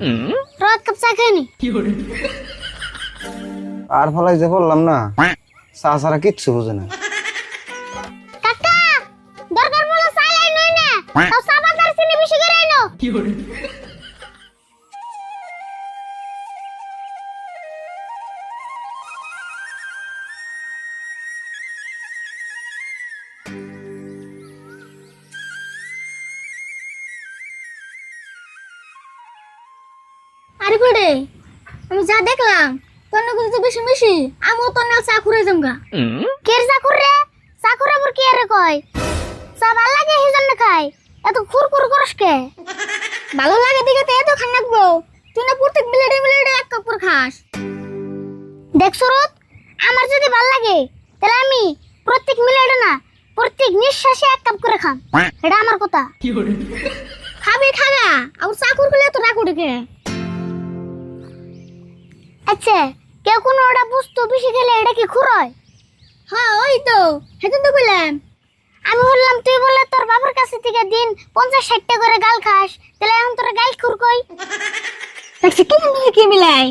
এক কাপ চা খাইনি। আর ফলাই যে বললাম না, চা ছাড়া কিচ্ছু বুঝে না। কাকা দরকার বলে চা লাই নই না, তাও চা বাজার চিনি বেশি করে আইনো। আরে বড়ে, আমি যা দেখলাম তোর নাকি তো বেশি বেশি আমিও তোর নাল চা খুরে জমগা। কে চা খুরে? চা খুরে মোর কি আরে কয় চা ভালো লাগে এই জন্য খাই, এত খুরখুর করস কে? ভালো লাগে দিকে তো এত খান রাখবো, তুই না প্রত্যেক মিনিটে মিনিটে এক কাপ করে খাস। দেখ সুরত, আমার যদি ভালো লাগে তাহলে আমি প্রত্যেক মিনিটে না প্রত্যেক নিঃশ্বাসে এক কাপ করে খাম, এটা আমার কথা। খাবি খাগা, আর চা খুরলে তো রাগ উঠে কে? আচ্ছা, কেউ কোনো ওটা বস্তু বেশি খেলে এটা কি খুর হয়? হ্যাঁ ওই তো, সেদিন তো বললাম। আমি বললাম তুই বলে তোর বাবার কাছে থেকে দিন 50-60টা করে গাল খাস, তাহলে এখন তোর গাল খুর কই? দেখছি কি মিলে কি মিলাই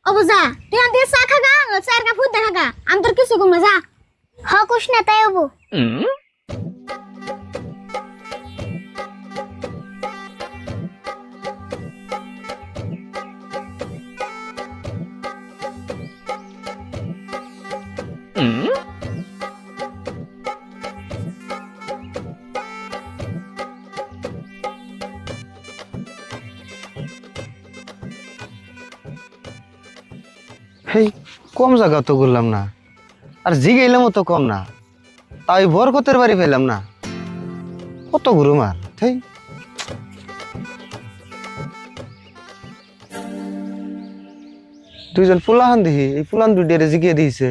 অবজা, তুই আন দিয়ে চা খাগা, চায়ের কাপ ফুট দেখাগা, আমি তোর কিছু কম না যা। হ কুছ না তাই হবো। হেই, কম জায়গা তো ঘুরলাম না, আর জিগাইলামও তো কম না, তাই বরকতের বাড়ি পেলাম না। কত ঘুরুম আর, হেই। দুইজন ফুলাহান দেখি, এই ফুলান দুইটারে জিগিয়ে দিয়েছে।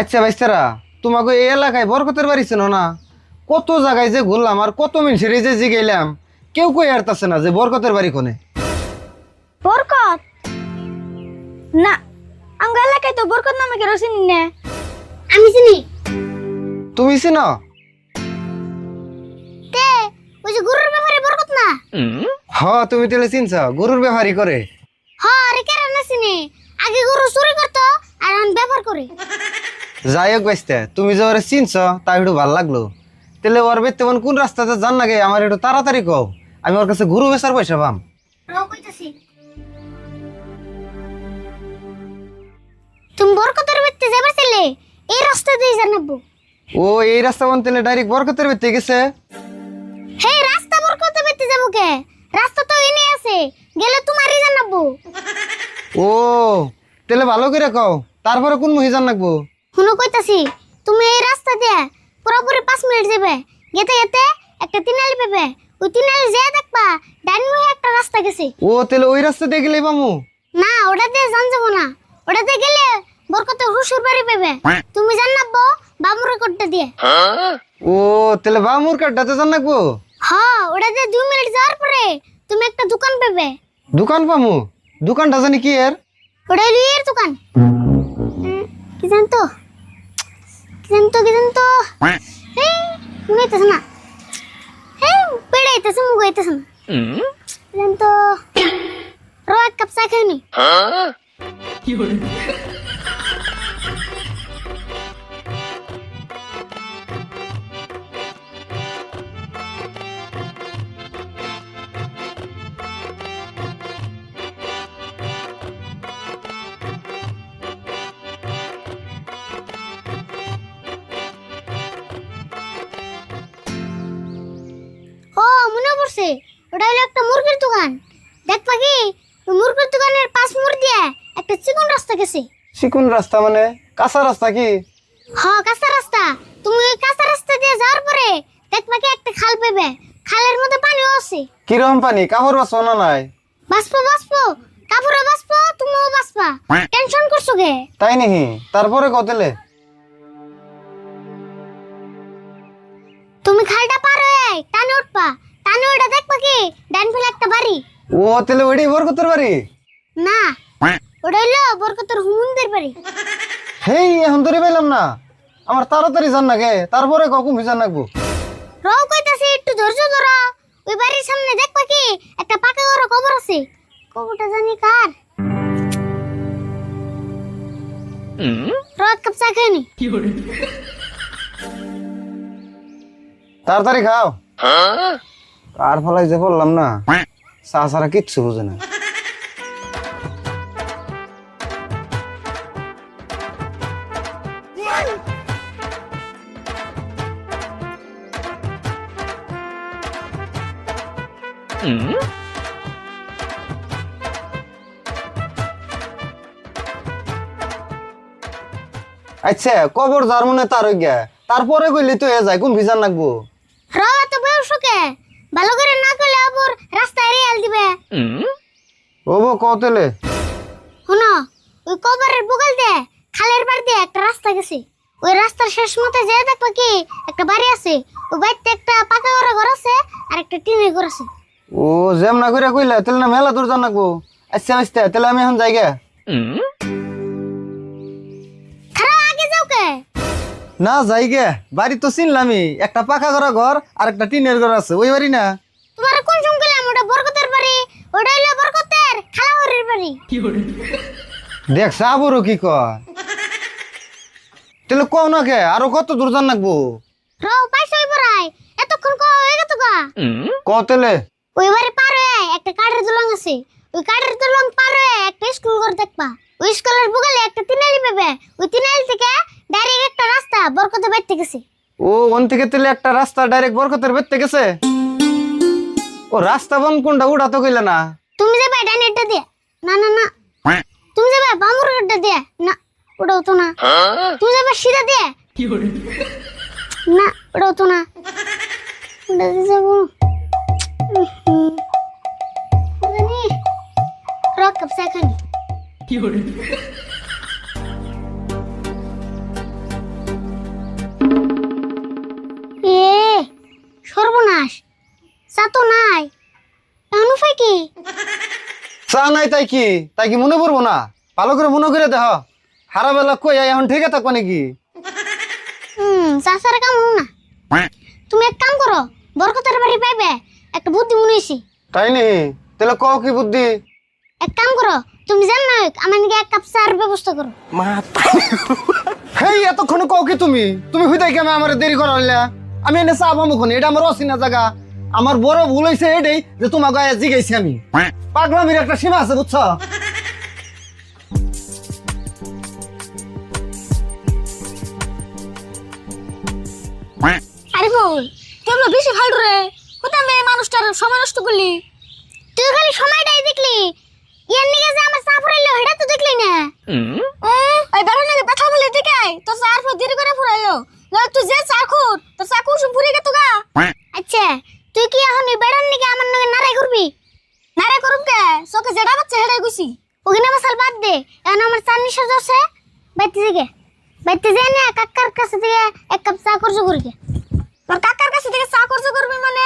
আচ্ছা ভাইস্তারা, তোমাকে এই এলাকায় বরকতের বাড়ি ছিল না? কত জায়গায় যে ঘুরলাম আর কত মিনিট যে জিগাইলাম, কেউ কই আরতাছে না যে বরকতের বাড়ি কোনে। বরকত না, আঙ্গ এলাকায় তো বরকত নামে কেউ চিনি না। আমি চিনি। তুমি চিনো? তে ওই যে গরুর ব্যাপারে বরকত না? হ, তুমি তাহলে চিনছ, গরুর ব্যাপারী করে। হ্যাঁ, আরে কেন না চিনি? আগে গরু চুরি করতো আর এখন ব্যবহার করে। যাই হোক বাইস্তে, তুমি যে ওরা চিনছ তাই একটু ভালো লাগলো। তাহলে ওর বেতন কোন রাস্তাতে জান নাগে আমার একটু তাড়াতাড়ি কও, আমি ওর কাছে গরু বেচার পয়সা পাম। তুমি বরকতের বাড়িতে যাবার ছিলে এই রাস্তা দিয়ে জানাবো। ও, এই রাস্তা বন তাহলে ডাইরেক্ট বরকতের বাড়িতে গেছে? হে, রাস্তা বরকতের বাড়িতে যাবো কে? রাস্তা তো এনে আছে, গেলে তোমারই জানাবো। ও, তাহলে ভালো করে কও, তারপরে কোন মহি জান লাগবো? শুনো কইতাছি, তুমি এই রাস্তা দিয়ে পুরোপুরি 5 মিনিট যাবে, যেতে যেতে একটা তিনালি পাবে, ওই তিনালি যেয়ে দেখবা ডান মুখে একটা রাস্তা গেছে। ও, তাহলে ওই রাস্তা দিয়ে গেলেই পামু? না, ওটা দিয়ে জান যাবো না, ওটাতে গেলে বরকতের হুসুর বাড়ি পাবে, তুমি জানাবো বামুরের কোটটা দিয়ে। ও, তাহলে বামুর কাটটাতে জান লাগবো? হ্যাঁ, ওটা দিয়ে 2 মিনিট যাওয়ার পরে তুমি একটা দোকান পাবে। দোকান পামু? দোকানটা জানি কি এর? ওটা লিয়ের দোকান। কি জানতো কি জানতো কি জানতো এই মুগাইতেছ না, এই পেড়াইতেছ মুগাইতেছ না, কি জানতো? এক কাপ চা খাইনি। ও, মনে পড়ছে, ওটা হলো একটা মুরগির দোকান। দেখবা কি, ওই মুরগির দোকানের পাশ মুড় দিয়ে একটা চিকন রাস্তা গেছে। চিকুন রাস্তা মানে কাঁচা রাস্তা কি? হ্যাঁ, কাঁচা রাস্তা। তুমি ওই কাঁচা রাস্তা দিয়ে যাওয়ার পরে দেখবা কি একটা খাল পাবে, খালের মধ্যে পানিও আছে। কিরকম পানি? কাপড় বাঁচবো না নাই? বাঁচবো বাঁচবো, কাপড়ে বাঁচবো, তুমিও বাঁচবা, টেনশন করছো কে? তাই নাকি? তারপরে কতলে? তুমি খালটা পার হয়ে টানে উঠবা, ডানে ওটা দেখবা কি ডান ফেলে একটা বাড়ি। ও তাহলে ওইটাই বরকতের বাড়ি। না ওটা হইলো বরকতের হুমুনদের বাড়ি। হেই এখন ধরে পেলাম না, আমার তাড়াতাড়ি জান না গে, তারপরে কখন ভিজান নাকবো। রও কইতাছি একটু ধৈর্য ধরো। ওই বাড়ির সামনে দেখবা কি একটা পাকা ঘর কবর আছে। কবরটা জানি কার। রোদ কাপ চা খাইনি। তাড়াতাড়ি খাও। কার ফলাই যে বললাম না, চা ছাড়া কিচ্ছু বুঝে না। আচ্ছা কবর যার মনে তার হই গিয়া, তারপরে কইলি তো এ যায় কোন ভিজান নাকবো। রও এত বয়সকে ভালো করে না করলে আবার রাস্তায় রেল দিবে। ও বো কতলে শুনো ওই কবরের বগল দিয়ে খালের পাড় দিয়ে একটা রাস্তা গেছে। ওই রাস্তার শেষ মতে যে দেখবা কি একটা বাড়ি আছে। ওই বাড়িতে একটা পাকা ঘর আছে আর একটা টিনের ঘর আছে। ও যেম না করে কইলা তাহলে না মেলা দূর জান নাকবো। আচ্ছা আচ্ছা তাহলে আমি এখন যাই গে। খারাপ আগে যাও কে। না যাই গে, বাড়ি তো চিনলামই, একটা পাকা করা ঘর আর একটা টিনের ঘর আছে, ওই বাড়ি না। তোমার কোন সঙ্গ গেলাম ওটা বরকতের বাড়ি। ওটা হইলো বরকতের খালাহরের বাড়ি। দেখ সাবরও কি কয়, তাহলে কও না কে আরো কত দূর জান নাকবো। রও পাইছই পড়াই এতক্ষণ কো হয়ে গেত গা। কতলে ওই বাড়ি পার হয়ে একটা কাঠের দলং আছে। ওই কাঠের দলং পার হয়ে একটা স্কুল ঘর দেখবা। ওই স্কুলের বগলে একটা তিনালি পাবে। ওই তিনালি থেকে ডাইরেক্ট একটা রাস্তা বরকতের বাড়িতে গেছে। ও ওন থেকে তাহলে একটা রাস্তা ডাইরেক্ট বরকতের বেতে গেছে। ও রাস্তা বন কোনটা উড়া তো কইলে না। তুমি যাবে ডাইনেরটা দিয়ে। না না না তুমি যাবে বামুরটা দিয়ে। না ওটাও তো না। তুমি যাবে সিধা দিয়ে। না ওটাও তো না। ওটা দিয়ে যাবো জানি রক কাপ সেখানে। এ সর্বনাশ চা তো নাই। এখন উপায় কি? চা নাই তাই কি মনে পড়বো না? ভালো করে মনে করে দেখ, হারা বেলা কই এখন ঠিক থাকবো নাকি? চা সারা কাম হলো না। তুমি এক কাম করো, বরকতের বাড়ি পাইবে একটা বুদ্ধি মনে হইছে। তাই নি? তাহলে কও কি বুদ্ধি? এক কাম করো, তুমি জান না আমার নাকি এক কাপ চার ব্যবস্থা করো। হেই এতক্ষণে কও কি তুমি? তুমি হুইতাই কেমন আমার দেরি করা হইলা? আমি এনে চা পাবো কোন? এটা আমার অচিনা জায়গা। আমার বড় ভুল হয়েছে এটাই যে তোমাকে জিগাইছি আমি। পাগলামির একটা সীমা আছে বুঝছো? আরে বল তোমরা বেশি ফালতু রে। কোথায় মেয়ে মানুষটার সময় নষ্ট করলি? তুই খালি সময়টাই দেখলি, ইয়ার নিকে যে আমার চা ফুরাইলো এটা তো দেখলি না। এই বেড়া নাকি ব্যথা বলে দিকে তোর চা আর দেরি করে ফুরাইলো। লয় তুই যে চা খুর তোর চা কুসুম ফুরে গেত গা। আচ্ছা তুই কি এখন এই বেড়ার নিকে আমার নাকি নারাই করবি? নারাই করুম কে? চোখে যেটা বাচ্চা হেডাই গেছি। ওখানে মশাল বাদ দে, এখন আমার চা নিশা যাচ্ছে। বাইতে থেকে বাইতে যে না কাকার কাছে থেকে এক কাপ চা করছো করি। তোর কাকার কাছে থেকে চা করছো করবি মানে?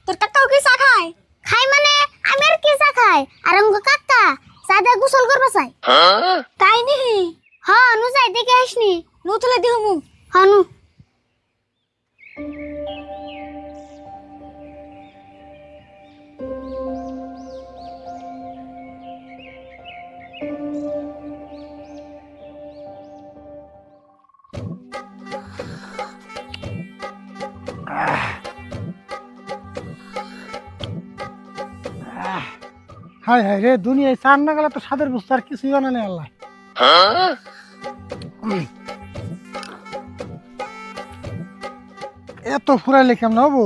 তোর কাকাও কি চা খায়? খাই মানে আমি আর কি চা খাই? আর আমাকে কাকা চা দিয়ে গোসল করবা চাই। তাই নি? হ্যাঁ নু যাই দেখে আসনি। নু তুলে দিও মু। হ্যাঁ নু। হায় হায় রে, দুনিয়ায় চার না গেলে তো স্বাদের বস্তু আর কিছুই বানা নেই আল্লাহ। এত ফুরাইলে কেমন হবো?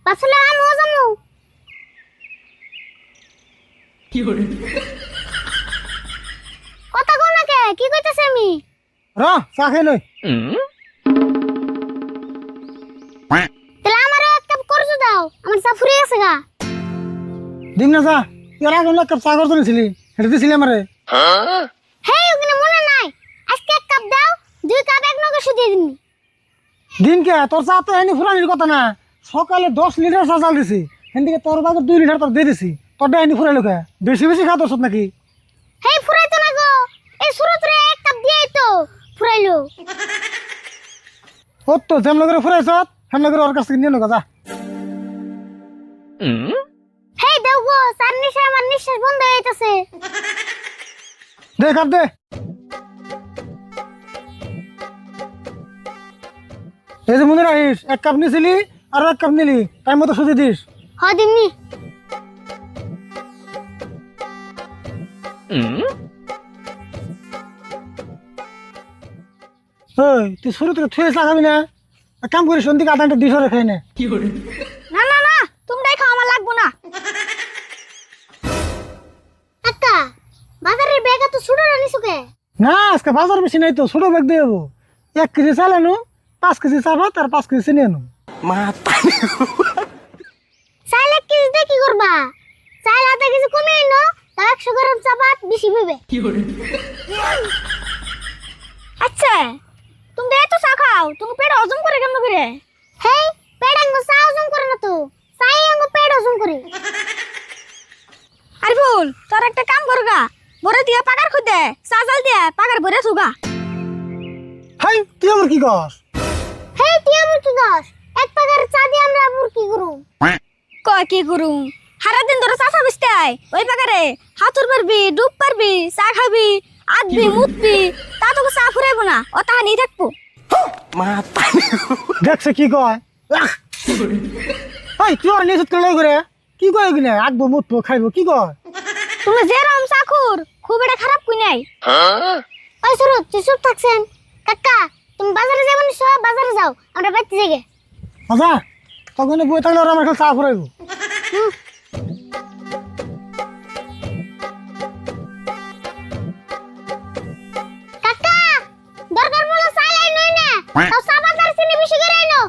পাছলে আমিও যামু। কথা কও না কে? কি কইতাছ আমি? র চা খাই লই। তাহলে আমারও এক কাপ করজু দাও, আমার চা ফুরিয়ে গেছে গা। দিম না চা, তুই আর আগে এক কাপ চা করতে নিছিলি, হেঁটে দিছিলি আমারে। হেই ওখানে মনে নাই, আজকে এক কাপ দাও, 2 কাপ এক নগে শুধিয়ে দিমনি। দিন কে তোর চা তো এনে ফুরানির কথা না, সকালে 10 লিটার চা চাল দিছি, হেনদিকে তোর বাগে 2 লিটার তোর দিয়ে দিছি, তোরটা এনে ফুরাইলো কে? বেশি বেশি খাওয়া তোর নাকি? হেই ফুরাইতো না গো, এই সুরত রে এক কাপ দিয়েই তো ফুরাইলো। ওর তো যেমন করে ফুরাইছ সেমন করে ওর কাছ থেকে নিয়ে নেগা যা। হেই দাও গো, চার নিশে আমার নিঃশ্বাস বন্ধ হয়ে যাইতাছে। দে কাপ দে। এই যে মনে রাখিস, 1 কাপ নিছিলি আর 1 কাপ নিলি, টাইম মতো সুজি দিস। হ দিমনি। ওই তুই শুরু থেকে থুয়ে লাগাবি না, এক কাম করিস ওদিকে আধা ঘন্টা 200 খাই না। না না না, তোমরাই খাও, আমার লাগবো না। কাকা, বাজারের ব্যাগ তো ছোট রানিছো কে? না আজকে বাজার বেশি নাই তো, ছোট ব্যাগ দিয়ে যাবো। 1 কেজি চাল আনো, 5 কেজি চা ভাত আর 5 কেজি চিনি আনো। চাল 1 কেজি দিয়ে কি করবা? চাল আধা কেজি কমে এনো, তাও 100 গ্রাম চা ভাত বেশি হইবে। আচ্ছা, তুমি এত চা খাও, তুমি পেট হজম করে কেমন করে? হেই, পেট আঙ্গো চা হজম করে না তো, চাই আঙ্গো পেট হজম করে। আরে ফুল, তোর একটা কাম করগা, বড় দিয়া পাকার খুদে, চা জাল দিয়া পাকার ভরে সুগা। হাই তুই আমার কি কস? হেই, তুই আমার কি কস? এক পাকার চা দিয়ে আমরা আবার কি করু? কয় কি করু? সারা দিন ধরে চা বেচতে আয়, ওই পাকারে হাতুর পারবি, ডুব পারবি, চা খাবি, আদবি, মুতবি, তা তোকে চা ফুরাইবো না, ও তা নিয়ে থাকবো। দেখছে কি কয়? হাই তুই আর নিষেধ করে করে কি কয় কিনা? আঁকবো মুতবো খাইবো কি কয়? তুমি যেরকম চাকুর, খুব এটা খারাপ কই নাই। ওই সুরত, তুই চুপ থাকছেন। কাকা, তুমি বাজারে যাবে না? সব বাজারে যাও, আমরা বাইতে যাই গে। আচ্ছা তখন বই থাকলে আর আমার খালি চা ফুরাইবো। কাকা, দরকার বলে চাই লাইন নই না, তাও চা বাজারে চিনি বেশি করে আইনো।